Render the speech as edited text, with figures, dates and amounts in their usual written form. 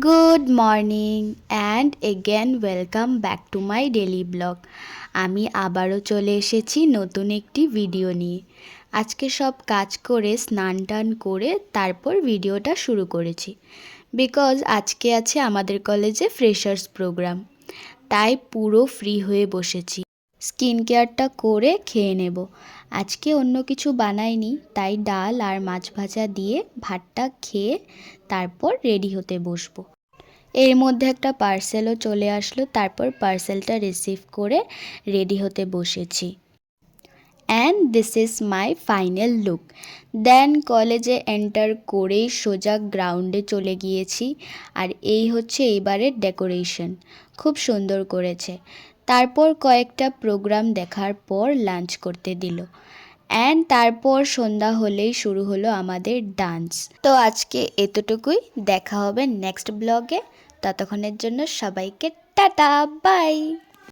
Good morning and again welcome back to my daily blog. আমি আবারও চলে এসেছি নতুন একটি ভিডিও নিয়ে। আজকে সব কাজ করে স্নান টান করে তারপর ভিডিওটা শুরু করেছি, বিকজ আজকে আছে আমাদের কলেজে ফ্রেশার্স প্রোগ্রাম। তাই পুরো ফ্রি হয়ে বসেছি, স্কিন কেয়ারটা করে খেয়ে নেব। আজকে অন্য কিছু বানাইনি, তাই ডাল আর মাছ ভাজা দিয়ে ভাতটা খেয়ে তারপর রেডি হতে বসবো। এর মধ্যে একটা পার্সেলও চলে আসলো, তারপর পার্সেলটা রিসিভ করে রেডি হতে বসেছি। And this is my final look. Then কলেজে এন্টার করেই সোজা গ্রাউন্ডে চলে গিয়েছি। আর এই হচ্ছে এইবারের ডেকোরেশন, খুব সুন্দর করেছে। তারপর কয়েকটা প্রোগ্রাম দেখার পর লাঞ্চ করতে দিল, অ্যান্ড তারপর সন্ধ্যা হলেই শুরু হলো আমাদের ডান্স। তো আজকে এতটুকুই, দেখা হবে নেক্সট ব্লগে। ততক্ষণের জন্য সবাইকে টাটা বাই।